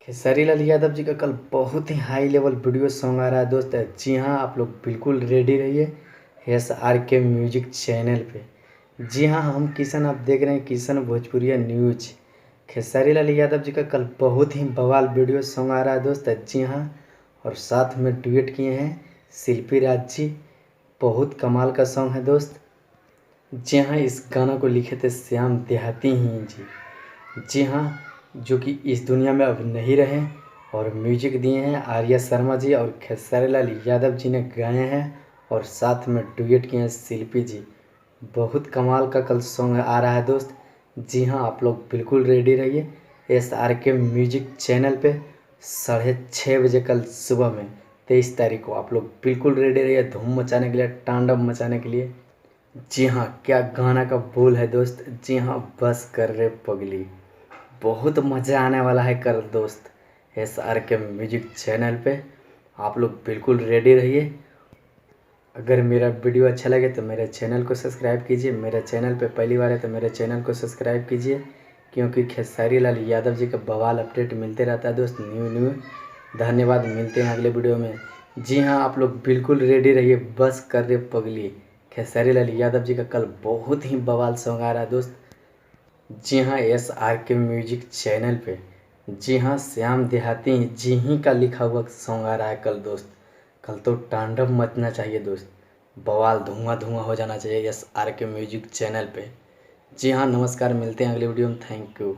खेसारी लाल यादव जी का कल बहुत ही हाई लेवल वीडियो सॉन्ग आ रहा है दोस्त। जी हाँ, आप लोग बिल्कुल रेडी रहिए SRK म्यूजिक चैनल पे। जी हाँ, हम किशन, आप देख रहे हैं किशन भोजपुरिया न्यूज। खेसारी लाल यादव जी का कल बहुत ही बवाल वीडियो सॉन्ग आ रहा है दोस्त। जी हाँ, और साथ में डुएट किए हैं शिल्पी राज जी। बहुत कमाल का सॉन्ग है दोस्त। जी हाँ, इस गाना को लिखे थे श्याम देहाती ही जी। जी हाँ, जो कि इस दुनिया में अब नहीं रहे, और म्यूजिक दिए हैं आर्या शर्मा जी और खेसारी लाल यादव जी ने गाए हैं, और साथ में डुएट किए हैं शिल्पी जी। बहुत कमाल का कल सॉन्ग आ रहा है दोस्त। जी हाँ, आप लोग बिल्कुल रेडी रहिए SRK म्यूजिक चैनल पे 6:30 बजे कल सुबह में 23 तारीख को। आप लोग बिल्कुल रेडी रहिए धूम मचाने के लिए, तांडव मचाने के लिए। जी हाँ, क्या गाना का बोल है दोस्त। जी हाँ, बस कर रे पगली। बहुत मज़ा आने वाला है कल दोस्त SRK म्यूजिक चैनल पे। आप लोग बिल्कुल रेडी रहिए। अगर मेरा वीडियो अच्छा लगे तो मेरे चैनल को सब्सक्राइब कीजिए। मेरे चैनल पे पहली बार है तो मेरे चैनल को सब्सक्राइब कीजिए, क्योंकि खेसारी लाल यादव जी का बवाल अपडेट मिलते रहता है दोस्त, न्यू। धन्यवाद, मिलते हैं अगले वीडियो में। जी हाँ, आप लोग बिल्कुल रेडी रहिए बस कर रे पगली। खेसारी लाल यादव जी का कल बहुत ही बवाल सॉन्ग आ रहा है दोस्त। जी हाँ, SRK म्यूजिक चैनल पे। जी हाँ, श्याम देहाती जी ही का लिखा हुआ सॉन्ग आ रहा है कल दोस्त। कल तो तांडव मचना चाहिए दोस्त, बवाल धुआं धुआं हो जाना चाहिए SRK म्यूजिक चैनल पे। जी हाँ, नमस्कार, मिलते हैं अगले वीडियो में। Thank you.